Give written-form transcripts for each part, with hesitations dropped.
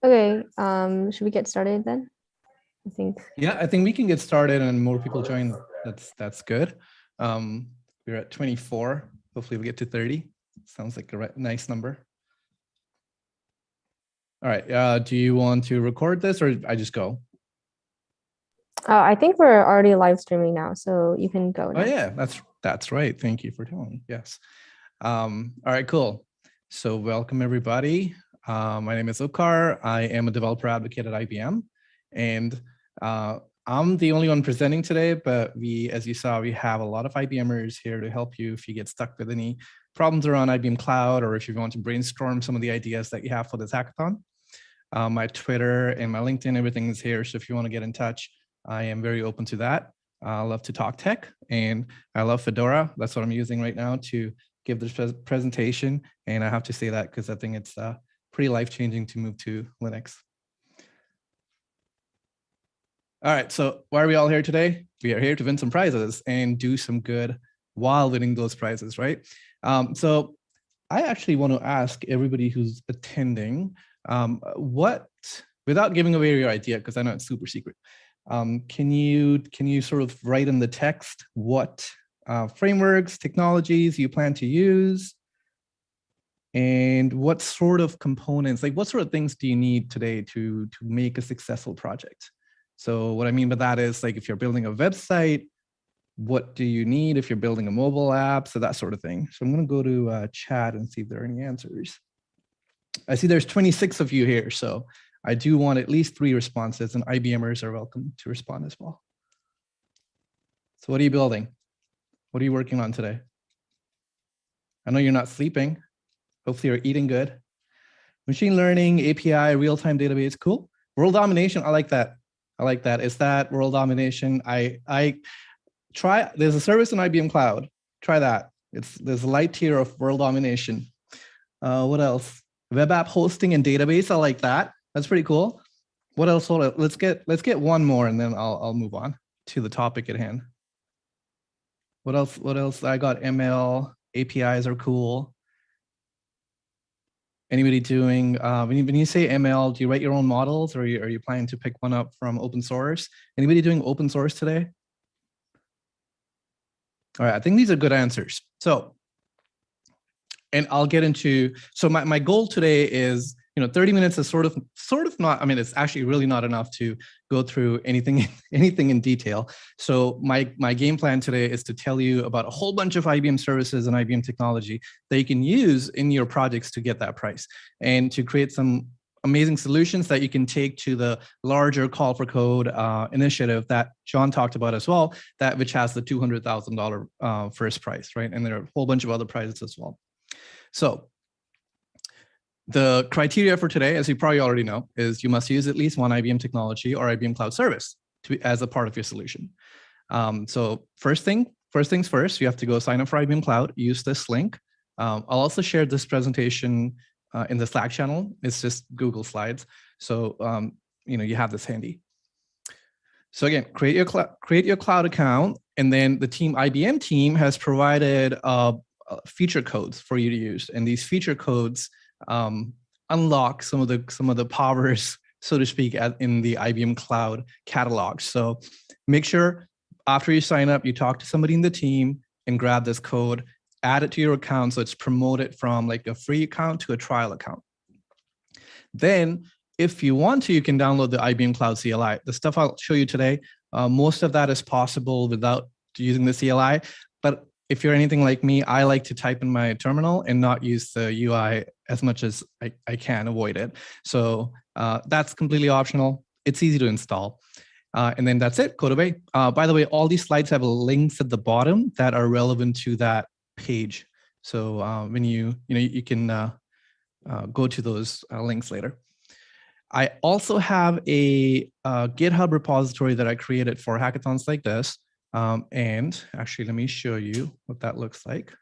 Okay, should we get started then? I think. Yeah, I think we can get started and more people join. That's good. We're at 24. Hopefully we get to 30. Sounds like a nice number. All right. Do you want to record this or I just go? I think we're already live streaming now, so you can go now. Oh yeah, that's right. Thank you for telling me. Yes. All right, cool. So welcome everybody. My name is Okar. I am a developer advocate at IBM, and I'm the only one presenting today, but as you saw, we have a lot of IBMers here to help you if you get stuck with any problems around IBM Cloud, or if you want to brainstorm some of the ideas that you have for this hackathon. My Twitter and my LinkedIn, everything is here. So if you want to get in touch, I am very open to that. I love to talk tech, and I love Fedora. That's what I'm using right now to give this presentation. And I have to say that because I think it's pretty life-changing to move to Linux. All right, so why are we all here today? We are here to win some prizes and do some good while winning those prizes, right? So I actually want to ask everybody who's attending, without giving away your idea, because I know it's super secret, can you sort of write in the text what frameworks, technologies you plan to use, and what sort of components, like what sort of things do you need today to make a successful project? So what I mean by that is, like, if you're building a website, what do you need if you're building a mobile app? So that sort of thing. So I'm going to go to chat and see if there are any answers. I see there's 26 of you here, so I do want at least 3 responses, and IBMers are welcome to respond as well. So what are you building? What are you working on today? I know you're not sleeping. Hopefully you're eating good. Machine learning, API, real-time database, cool. World domination, I like that. I like that. Is that world domination? I try, there's a service in IBM Cloud. Try that. There's a light tier of world domination. What else? Web app hosting and database, I like that. That's pretty cool. What else? Hold on. Let's get one more, and then I'll move on to the topic at hand. What else? What else? I got ML, APIs are cool. Anybody doing, when you say ML, do you write your own models, or are you planning to pick one up from open source? Anybody doing open source today? All right, I think these are good answers. So, and I'll get into, so my goal today is, 30 minutes is sort of not, I mean, it's actually really not enough to go through anything in detail. So my game plan today is to tell you about a whole bunch of IBM services and IBM technology that you can use in your projects to get that price, and to create some amazing solutions that you can take to the larger call for code initiative that John talked about as well, which has the $200,000 first prize, right? And there are a whole bunch of other prizes as well. So the criteria for today, as you probably already know, is you must use at least one IBM technology or IBM Cloud service as a part of your solution. So first things first, you have to go sign up for IBM Cloud, use this link. I'll also share this presentation in the Slack channel. It's just Google Slides. So you have this handy. So again, create your cloud account, and then the IBM team has provided feature codes for you to use, and these feature codes unlock some of the powers, so to speak, in the IBM Cloud catalog. So make sure after you sign up, you talk to somebody in the team and grab this code, add it to your account, so it's promoted from like a free account to a trial account. Then, if you want to, you can download the IBM Cloud CLI. The stuff I'll show you today, most of that is possible without using the CLI, but if you're anything like me, I like to type in my terminal and not use the UI as much as I can avoid it. So that's completely optional. It's easy to install. And then that's it, code away. By the way, all these slides have links at the bottom that are relevant to that page. So when you can go to those links later. I also have a GitHub repository that I created for hackathons like this. And actually, let me show you what that looks like.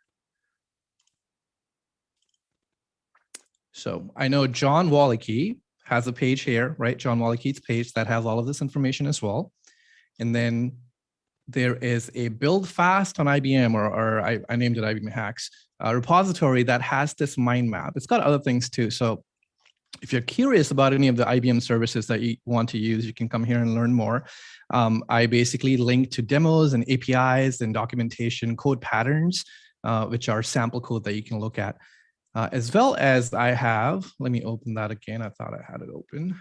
So I know John Walicki has a page here, right? John Walicki's page that has all of this information as well. And then there is a build fast on IBM, or I named it IBM Hacks, repository that has this mind map. It's got other things too. So If you're curious about any of the IBM services that you want to use, you can come here and learn more. I basically link to demos and APIs and documentation code patterns, which are sample code that you can look at. As well as I have, let me open that again. I thought I had it open.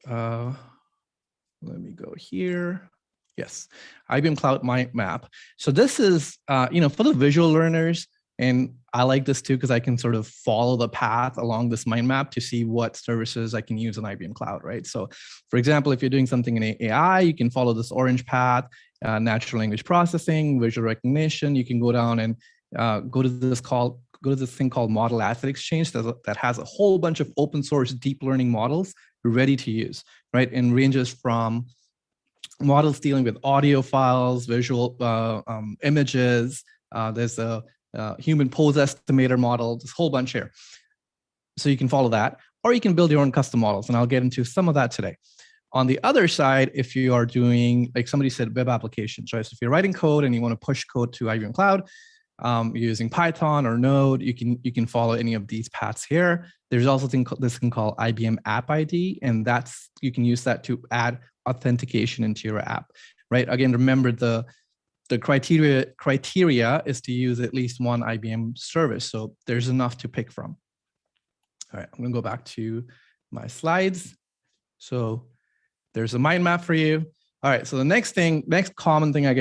Let me go here. Yes, IBM Cloud Mind Map. So this is, for the visual learners, and I like this too because I can sort of follow the path along this mind map to see what services I can use in IBM Cloud, right? So for example, if you're doing something in AI, you can follow this orange path, natural language processing, visual recognition. You can go down and go to this thing called Model Asset Exchange that has a whole bunch of open source deep learning models ready to use, right? And ranges from models dealing with audio files, visual images. There's a human pose estimator model, this whole bunch here. So you can follow that, or you can build your own custom models, and I'll get into some of that today. On the other side, if you are doing, like somebody said, web applications, right? So if you're writing code and you want to push code to IBM Cloud, you're using Python or Node, you can follow any of these paths here. There's also this thing called IBM App ID, and you can use that to add authentication into your app, right? Again, remember the criteria is to use at least one IBM service, so there's enough to pick from. All right, I'm gonna go back to my slides. So there's a mind map for you. All right, so the next common thing I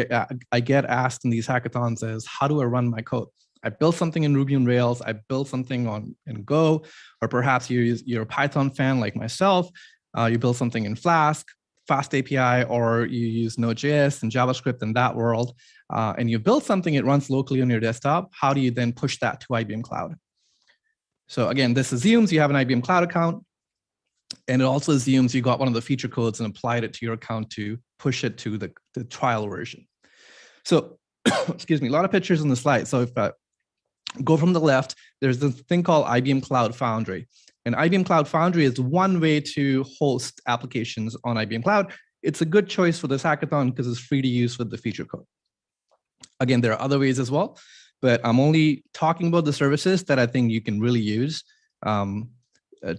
get asked in these hackathons is, how do I run my code? I built something in Ruby on Rails, I built something in Go, or perhaps you're a Python fan like myself, you build something in Flask, Fast API, or you use Node.js and JavaScript in that world, and you build something, it runs locally on your desktop. How do you then push that to IBM Cloud? So again, this assumes you have an IBM Cloud account, and it also assumes you got one of the feature codes and applied it to your account to push it to the trial version. So, excuse me, a lot of pictures on the slide. So if I go from the left, there's this thing called IBM Cloud Foundry. And IBM Cloud Foundry is one way to host applications on IBM Cloud. It's a good choice for this hackathon because it's free to use with the feature code. Again, there are other ways as well, but I'm only talking about the services that I think you can really use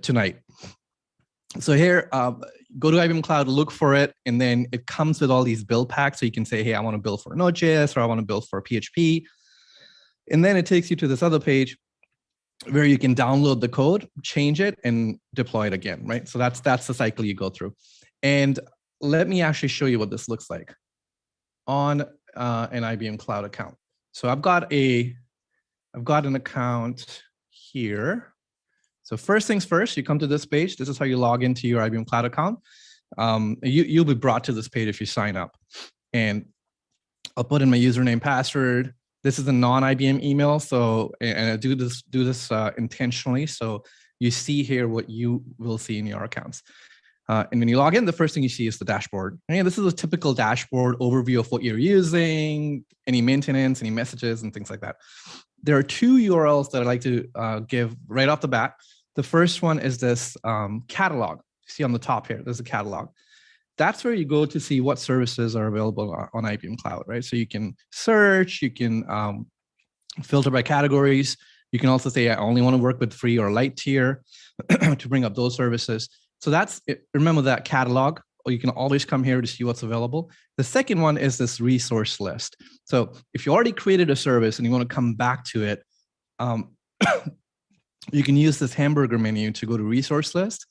tonight. So here, go to IBM Cloud, look for it, and then it comes with all these build packs. So you can say, hey, I want to build for Node.js, or I want to build for PHP. And then it takes you to this other page where you can download the code, change it, and deploy it again, right? So that's the cycle you go through. And let me actually show you what this looks like on an IBM Cloud account. So I've got an account here. So first things first, you come to this page. This is how you log into your IBM Cloud account. You'll be brought to this page if you sign up. And I'll put in my username, password. This is a non-IBM email, so, and I do this intentionally. So you see here what you will see in your accounts. And when you log in, the first thing you see is the dashboard. And this is a typical dashboard overview of what you're using, any maintenance, any messages, and things like that. There are two URLs that I like to give right off the bat. The first one is this catalog. You see on the top here, there's a catalog. That's where you go to see what services are available on IBM Cloud, right? So you can search, you can filter by categories. You can also say, I only want to work with free or light tier to bring up those services. So that's it. Remember that catalog, or you can always come here to see what's available. The second one is this resource list. So if you already created a service and you want to come back to it, you can use this hamburger menu to go to resource list.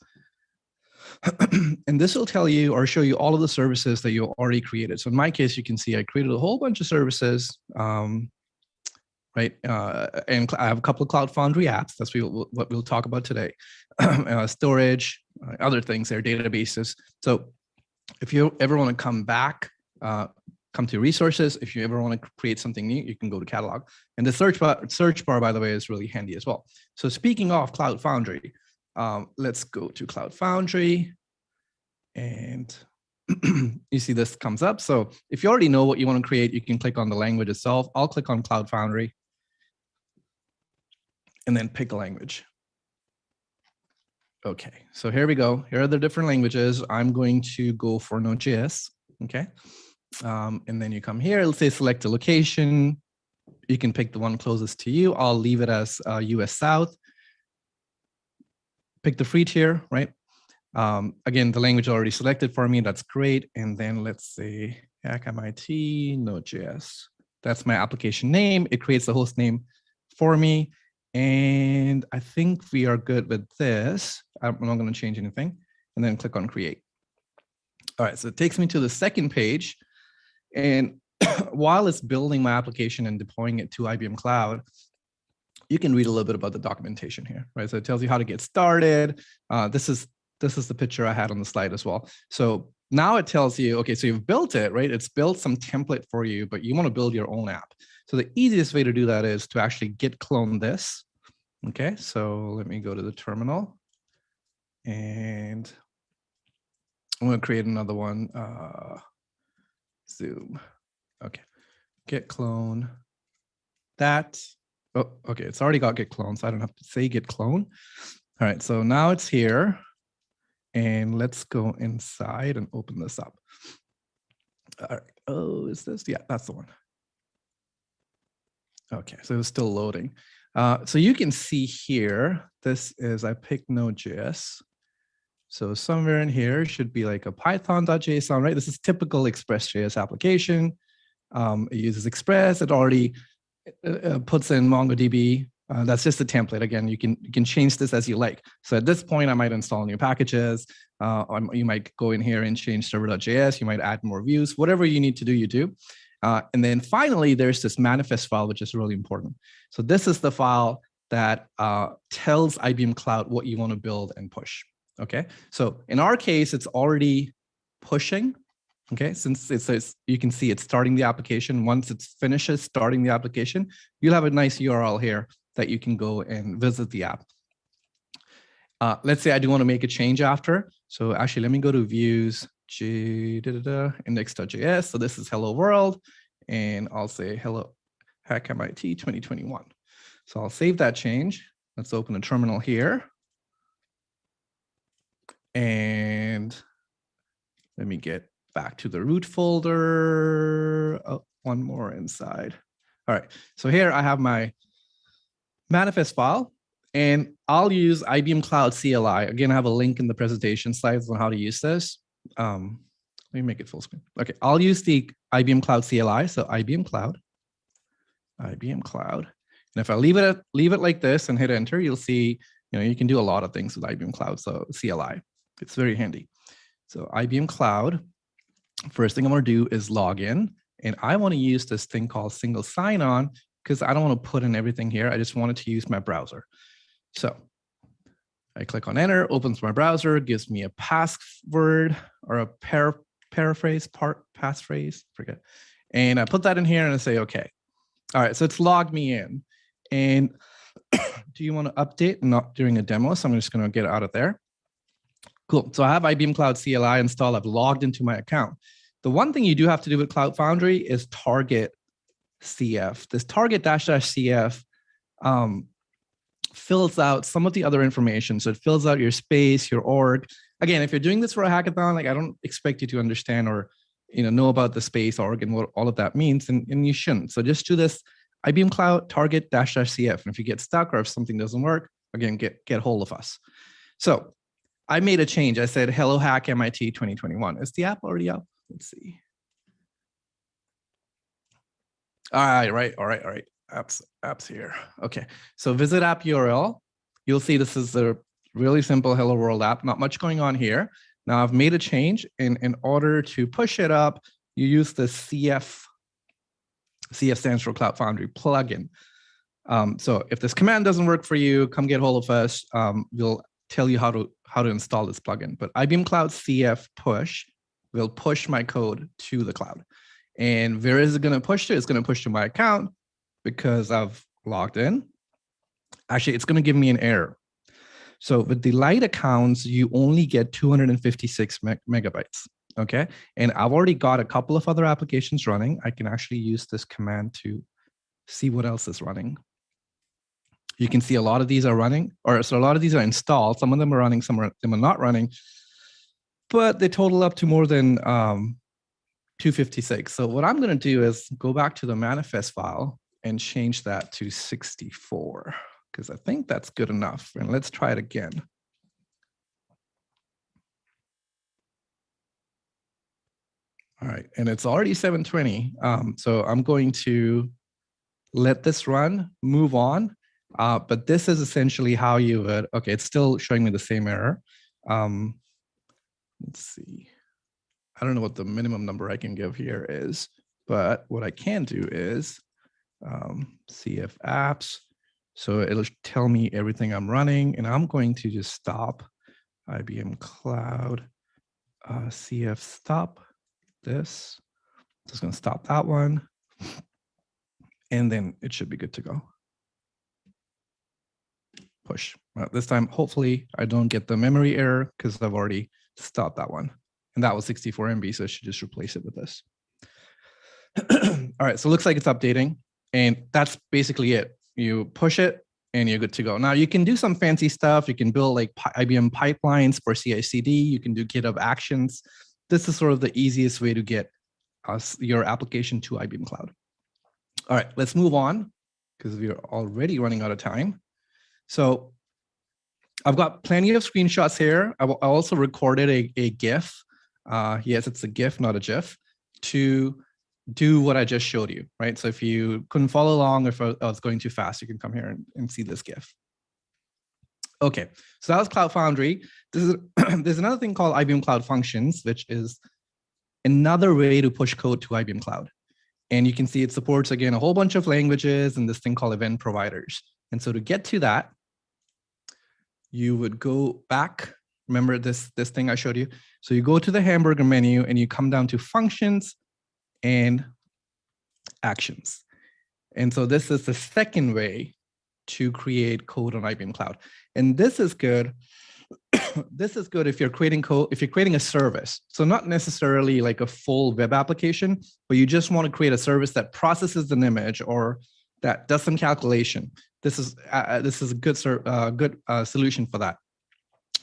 And this will tell you or show you all of the services that you already created. So in my case, you can see I created a whole bunch of services, right? And I have a couple of Cloud Foundry apps. That's what we'll talk about today. Storage, other things there, databases. So if you ever want to come back, come to resources. If you ever want to create something new, you can go to catalog. And the search bar, by the way, is really handy as well. So speaking of Cloud Foundry, let's go to Cloud Foundry, and you see this comes up. So if you already know what you want to create, you can click on the language itself. I'll click on Cloud Foundry and then pick a language. Okay, so here we go. Here are the different languages. I'm going to go for Node.js, okay? And then you come here, let's say select a location. You can pick the one closest to you. I'll leave it as US South. pick the free tier, right? Again, the language already selected for me. That's great. And then let's say HackMIT Node.js. That's my application name. It creates the host name for me. And I think we are good with this. I'm not going to change anything. And then click on create. All right, so it takes me to the second page. And while it's building my application and deploying it to IBM Cloud, you can read a little bit about the documentation here, right? So it tells you how to get started. This is the picture I had on the slide as well. So now it tells you, okay, so you've built it, right? It's built some template for you, but you want to build your own app. So the easiest way to do that is to actually git clone this. Okay, so let me go to the terminal. And I'm going to create another one. Zoom. Okay, git clone that. Oh, okay, it's already got git clone, so I don't have to say git clone. All right, so now it's here. And let's go inside and open this up. All right. Oh, is this? Yeah, that's the one. Okay, so it's still loading. So you can see here, this is, I picked Node.js. So somewhere in here should be like a python.json, right? This is typical Express.js application. It uses Express. It already puts in MongoDB. That's just a template. Again, you can change this as you like. So at this point, I might install new packages. You might go in here and change server.js. You might add more views. Whatever you need to do, you do. And then finally, there's this manifest file, which is really important. So this is the file that tells IBM Cloud what you want to build and push. Okay. So in our case, it's already pushing. Okay, since it says, you can see it's starting the application. Once it finishes starting the application, you'll have a nice URL here that you can go and visit the app. Let's say I do want to make a change after. So actually, let me go to views, index.js. So this is hello world, and I'll say hello HackMIT 2021. So I'll save that change. Let's open a terminal here. And let me get back to the root folder. Oh, one more inside. All right, so here I have my manifest file, and I'll use IBM Cloud CLI. Again, I have a link in the presentation slides on how to use this. Let me make it full screen. Okay, I'll use the IBM Cloud CLI, so IBM Cloud. And if I leave it like this and hit enter, you'll see, you can do a lot of things with IBM Cloud, so CLI. It's very handy. So IBM Cloud. First thing I'm going to do is log in, and I want to use this thing called single sign-on because I don't want to put in everything here. I just wanted to use my browser. So I click on enter, opens my browser, gives me a password or a passphrase, forget. And I put that in here and I say, okay. All right, so it's logged me in. And do you want to update? Not during a demo, so I'm just going to get out of there. Cool. So I have IBM Cloud CLI installed. I've logged into my account. The one thing you do have to do with Cloud Foundry is target CF. This target --CF fills out some of the other information. So it fills out your space, your org. Again, if you're doing this for a hackathon, like I don't expect you to understand or know about the space org and what all of that means, and you shouldn't. So just do this IBM Cloud target --CF. And if you get stuck or if something doesn't work, again, get hold of us. So I made a change. I said, hello, hack MIT 2021. Is the app already up? Let's see. All right. Apps here. Okay, so visit app URL. You'll see this is a really simple Hello World app. Not much going on here. Now I've made a change. In order to push it up, you use the CF. CF stands for Cloud Foundry plugin. So if this command doesn't work for you, come get hold of us. We'll tell you how to install this plugin. But IBM Cloud CF push will push my code to the cloud. And where is it going to push to? It's going to push to my account because I've logged in. Actually, it's going to give me an error. So with the light accounts, you only get 256 megabytes. Okay. And I've already got a couple of other applications running. I can actually use this command to see what else is running. You can see a lot of these are running, so a lot of these are installed. Some of them are running, some of them are not running, but they total up to more than 256. So what I'm going to do is go back to the manifest file and change that to 64, because I think that's good enough. And let's try it again. All right, and it's already 7:20. So I'm going to let this run, move on. But this is essentially how you would, okay, it's still showing me the same error. Let's see. I don't know what the minimum number I can give here is, but what I can do is CF apps. So it'll tell me everything I'm running, and I'm going to just stop IBM Cloud CF stop this. Just going to stop that one. And then it should be good to go. Push. This time, hopefully, I don't get the memory error because I've already stopped that one. And that was 64 MB, so I should just replace it with this. All right, so it looks like it's updating. And that's basically it. You push it, and you're good to go. Now, you can do some fancy stuff. You can build like IBM pipelines for CI/CD. You can do GitHub Actions. This is sort of the easiest way to get your application to IBM Cloud. All right, let's move on because we are already running out of time. So I've got plenty of screenshots here. I also recorded a GIF. Yes, it's a GIF, not a GIF, to do what I just showed you, right? So if you couldn't follow along, or if I was going too fast, you can come here and see this GIF. Okay, so that was Cloud Foundry. There's another thing called IBM Cloud Functions, which is another way to push code to IBM Cloud. And you can see it supports, again, a whole bunch of languages and this thing called event providers. And so to get to that, you would go back. Remember this thing I showed you? So you go to the hamburger menu and you come down to functions and actions. And so this is the second way to create code on IBM Cloud. And this is good. This is good if you're creating code, if you're creating a service. So not necessarily like a full web application, but you just want to create a service that processes an image or that does some calculation. This is a good solution for that.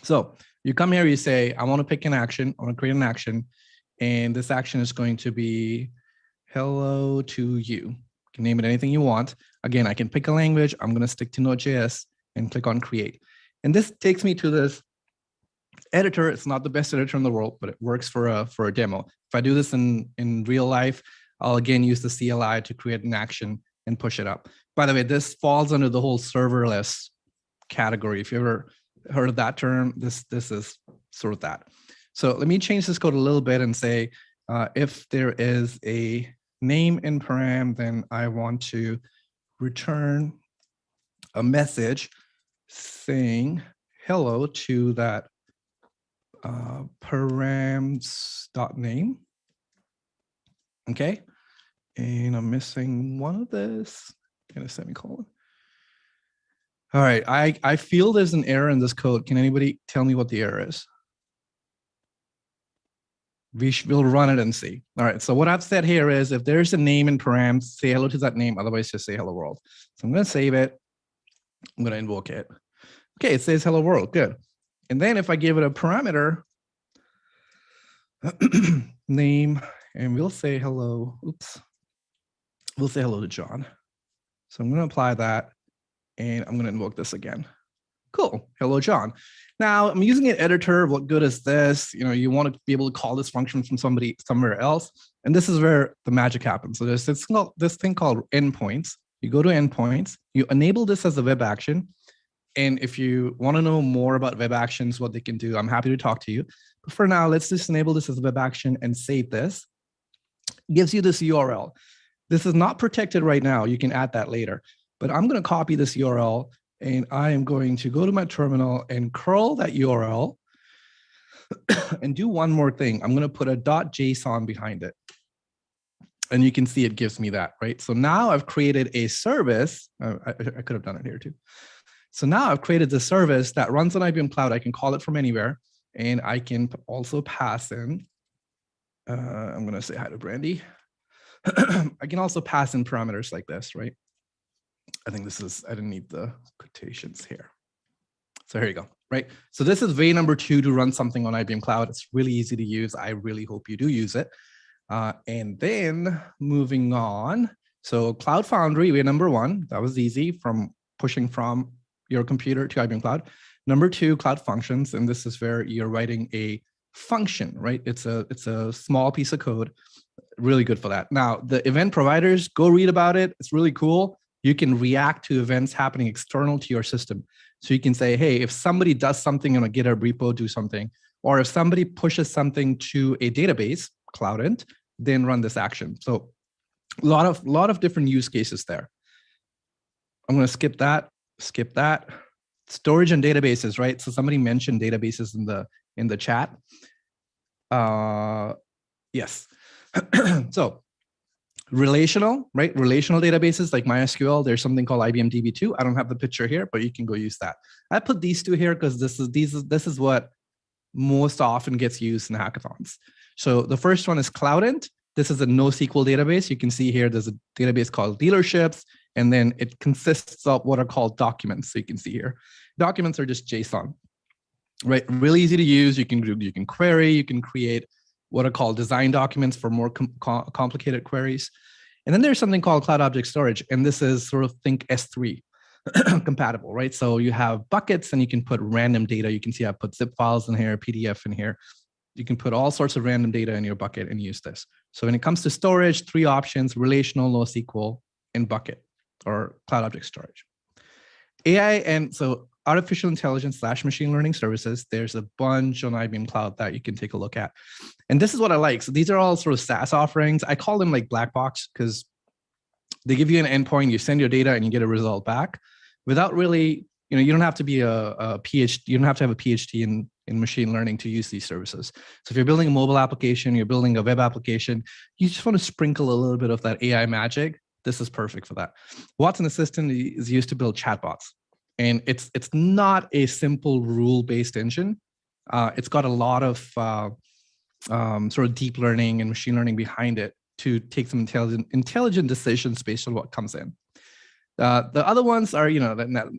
So you come here, you say, I want to pick an action, I want to create an action, and this action is going to be hello to you. You can name it anything you want. Again, I can pick a language. I'm going to stick to Node.js and click on create. And this takes me to this editor. It's not the best editor in the world, but it works for a demo. If I do this in real life, I'll again use the CLI to create an action and push it up. By the way, this falls under the whole serverless category. If you ever heard of that term, this is sort of that. So let me change this code a little bit and say, if there is a name in param, then I want to return a message saying hello to that params.name. Okay. And I'm missing one of this and a semicolon. All right, I feel there's an error in this code. Can anybody tell me what the error is? We'll run it and see. All right, so what I've said here is if there's a name in params, say hello to that name, otherwise just say hello world. So I'm gonna save it. I'm gonna invoke it. Okay, it says hello world, good. And then if I give it a parameter, name, and we'll say hello, oops. We'll say hello to John. So I'm gonna apply that and I'm gonna invoke this again. Cool, hello, John. Now I'm using an editor. What good is this? You know, you want to be able to call this function from somewhere else. And this is where the magic happens. So there's this thing called endpoints. You go to endpoints, you enable this as a web action. And if you want to know more about web actions, what they can do, I'm happy to talk to you. But for now, let's just enable this as a web action and save this. It gives you this URL. This is not protected right now. You can add that later. But I'm going to copy this URL and I am going to go to my terminal and curl that URL and do one more thing. I'm going to put a .json behind it. And you can see it gives me that, right? So now I've created a service. I could have done it here too. So now I've created the service that runs on IBM Cloud. I can call it from anywhere. And I can also pass in, I'm going to say hi to Brandy. I can also pass in parameters like this, right? I think this is, I didn't need the quotations here. So here you go, right? So this is way number 2 to run something on IBM Cloud. It's really easy to use. I really hope you do use it. And then moving on. So Cloud Foundry, we're number 1. That was easy from pushing from your computer to IBM Cloud. Number 2, Cloud Functions. And this is where you're writing a function, right? It's a small piece of code, really good for that. Now, the event providers, go read about it. It's really cool. You can react to events happening external to your system. So you can say, hey, if somebody does something in a GitHub repo, do something. Or if somebody pushes something to a database, CloudInt, then run this action. So a lot of different use cases there. I'm going to skip that. Storage and databases, right? So somebody mentioned databases in the chat. Yes. So relational, right? Relational databases like MySQL, there's something called IBM DB2. I don't have the picture here, but you can go use that. I put these two here because this is what most often gets used in hackathons. So the first one is CloudInt. This is a NoSQL database. You can see here there's a database called dealerships, and then it consists of what are called documents. So you can see here, documents are just JSON, right? Really easy to use. You can query, you can create what are called design documents for more complicated queries. And then there's something called Cloud Object Storage, and this is sort of think S3 compatible, right? So you have buckets and you can put random data. You can see I put zip files in here, PDF in here. You can put all sorts of random data in your bucket and use this. So when it comes to storage, 3 options: relational, NoSQL, and bucket, or Cloud Object Storage. AI and so artificial intelligence / machine learning services, there's a bunch on IBM Cloud that you can take a look at. And this is what I like. So these are all sort of SaaS offerings. I call them like black box because they give you an endpoint, you send your data and you get a result back without really, you don't have to be a PhD, you don't have to have a PhD in machine learning to use these services. So if you're building a mobile application, you're building a web application, you just want to sprinkle a little bit of that AI magic. This is perfect for that. Watson Assistant is used to build chatbots. And it's not a simple rule-based engine. It's got a lot of sort of deep learning and machine learning behind it to take some intelligent decisions based on what comes in. The other ones are,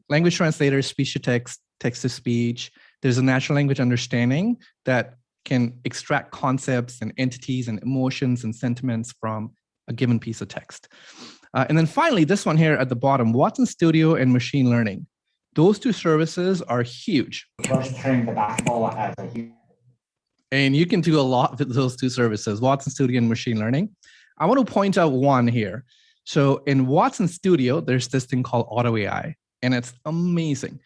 language translators, speech to text, text to speech. There's a natural language understanding that can extract concepts and entities and emotions and sentiments from a given piece of text. And then finally, this one here at the bottom, Watson Studio and machine learning. Those 2 services are huge. And you can do a lot with those 2 services, Watson Studio and machine learning. I want to point out one here. So in Watson Studio, there's this thing called Auto AI, and it's amazing.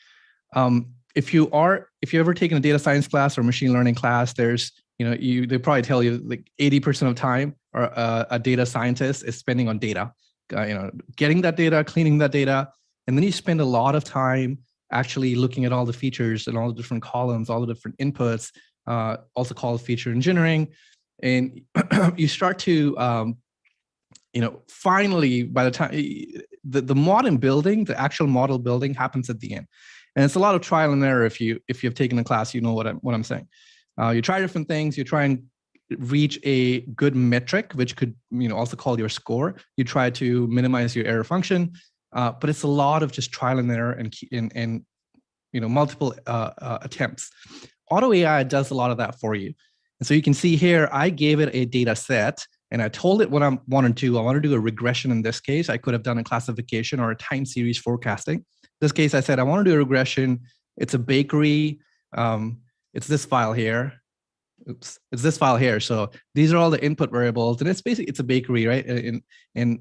If you've ever taken a data science class or machine learning class, there's, they probably tell you like 80% of time or a data scientist is spending on data, getting that data, cleaning that data. And then you spend a lot of time actually looking at all the features and all the different columns, all the different inputs, also called feature engineering. And you start to, finally, by the time the modern building, the actual model building happens at the end. And it's a lot of trial and error. If you've taken a class, you know what I'm saying. You try different things. You try and reach a good metric, which could also call your score. You try to minimize your error function, but it's a lot of just trial and error and multiple attempts. Auto AI does a lot of that for you. And so you can see here, I gave it a data set and I told it what I want to do. I want to do a regression in this case. I could have done a classification or a time series forecasting. In this case, I said, I want to do a regression. It's a bakery. It's this file here. Oops, it's this file here. So these are all the input variables. And it's a bakery, right? And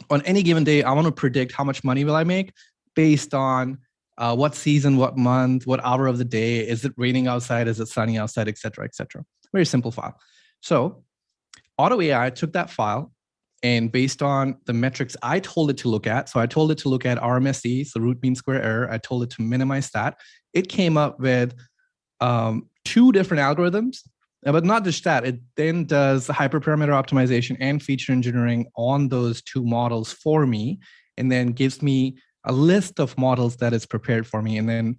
on any given day, I want to predict how much money will I make based on what season, what month, what hour of the day, is it raining outside, is it sunny outside, et cetera, et cetera. Very simple file. So Auto AI took that file and based on the metrics I told it to look at, so I told it to look at RMSE, so root mean square error. I told it to minimize that. It came up with 2 different algorithms, but not just that. It then does hyperparameter optimization and feature engineering on those 2 models for me, and then gives me a list of models that is prepared for me. And then,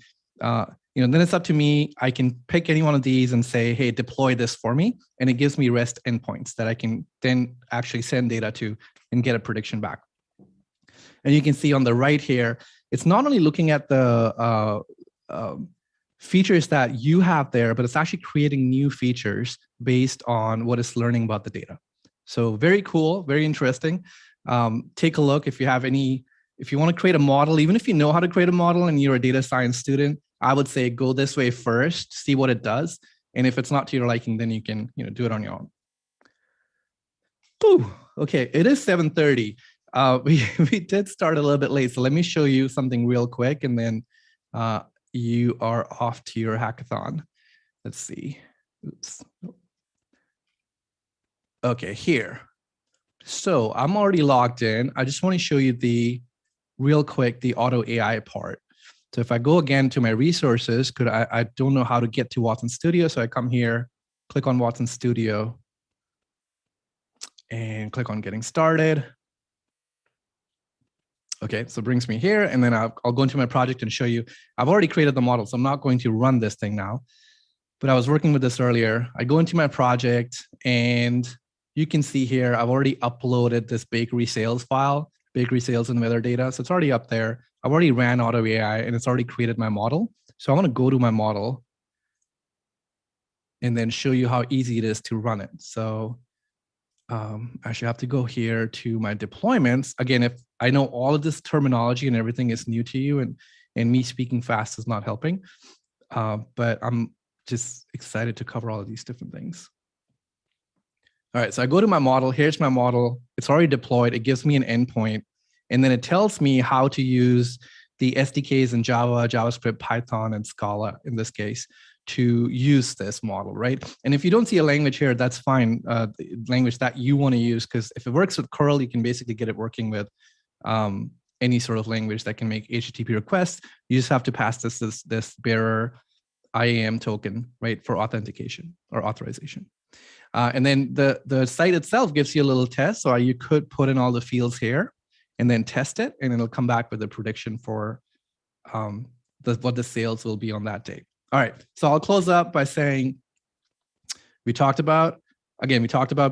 then it's up to me. I can pick any one of these and say, hey, deploy this for me. And it gives me REST endpoints that I can then actually send data to and get a prediction back. And you can see on the right here, it's not only looking at the features that you have there, but it's actually creating new features based on what it's learning about the data. So very cool, very interesting. Take a look if you have if you want to create a model, even if you know how to create a model and you're a data science student, I would say go this way first, see what it does. And if it's not to your liking, then you can do it on your own. Ooh, okay, it is 7:30. We did start a little bit late, so let me show you something real quick, and then you are off to your hackathon. Let's see. Oops. Okay, here. So I'm already logged in. I just want to show you real quick the auto AI part. So if I go again to my resources, I don't know how to get to Watson Studio, so I come here, click on Watson Studio, and click on getting started. Okay, so it brings me here, and then I'll go into my project and show you. I've already created the model, so I'm not going to run this thing now, but I was working with this earlier. I go into my project, and you can see here, I've already uploaded this bakery sales file, bakery sales and weather data. So it's already up there. I've already ran auto AI, and it's already created my model. So I want to go to my model and then show you how easy it is to run it. So I should have to go here to my deployments. Again, if I know all of this terminology and everything is new to you, and me speaking fast is not helping, but I'm just excited to cover all of these different things. All right, so I go to my model. Here's my model. It's already deployed. It gives me an endpoint, and then it tells me how to use the SDKs in Java, JavaScript, Python, and Scala in this case to use this model, right? And if you don't see a language here, that's fine, the language that you want to use, because if it works with curl, you can basically get it working with any sort of language that can make HTTP requests. You just have to pass this bearer IAM token, right, for authentication or authorization. And then the site itself gives you a little test. So you could put in all the fields here and then test it, and it'll come back with a prediction for what the sales will be on that day. All right, so I'll close up by saying we talked about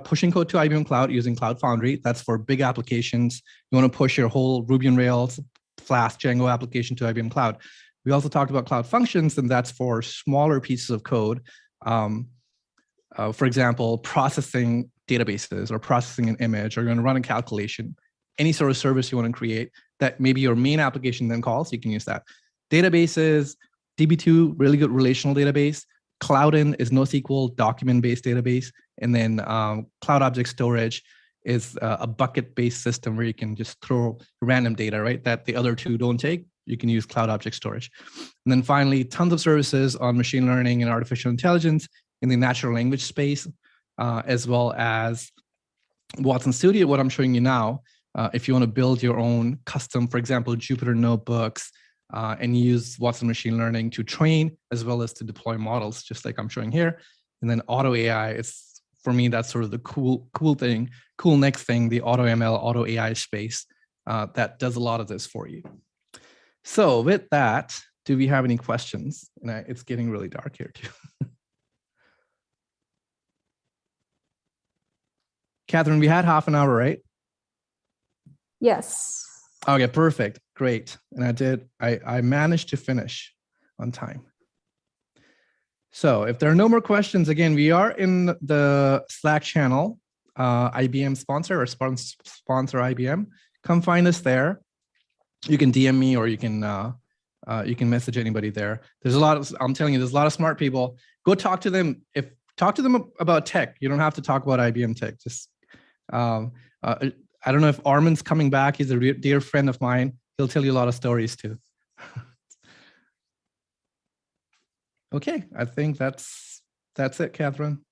pushing code to IBM Cloud using Cloud Foundry. That's for big applications. You want to push your whole Ruby on Rails, Flask, Django application to IBM Cloud. We also talked about Cloud Functions, and that's for smaller pieces of code. For example, processing databases or processing an image, or you're going to run a calculation, any sort of service you want to create that maybe your main application then calls, you can use that. Databases, DB2, really good relational database. Cloudin is NoSQL document-based database. And then Cloud Object Storage is a bucket-based system where you can just throw random data, right, that the other two don't take. You can use Cloud Object Storage. And then finally, tons of services on machine learning and artificial intelligence in the natural language space, as well as Watson Studio, what I'm showing you now. If you want to build your own custom, for example, Jupyter notebooks, and use Watson machine learning to train as well as to deploy models, just like I'm showing here. And then auto AI is, for me, that's sort of the cool next thing, the auto ML, auto AI space that does a lot of this for you. So with that, do we have any questions? And it's getting really dark here too. Catherine, we had half an hour, right? Yes. Okay, perfect, great. And I managed to finish on time. So if there are no more questions, again, we are in the Slack channel, IBM sponsor or sponsor IBM. Come find us there. You can DM me, or you can message anybody there. There's a lot of, I'm telling you, there's a lot of smart people. Go talk to them. Talk to them about tech. You don't have to talk about IBM tech. Just I don't know if Armin's coming back. He's a dear friend of mine. He'll tell you a lot of stories too. Okay, I think that's it, Catherine.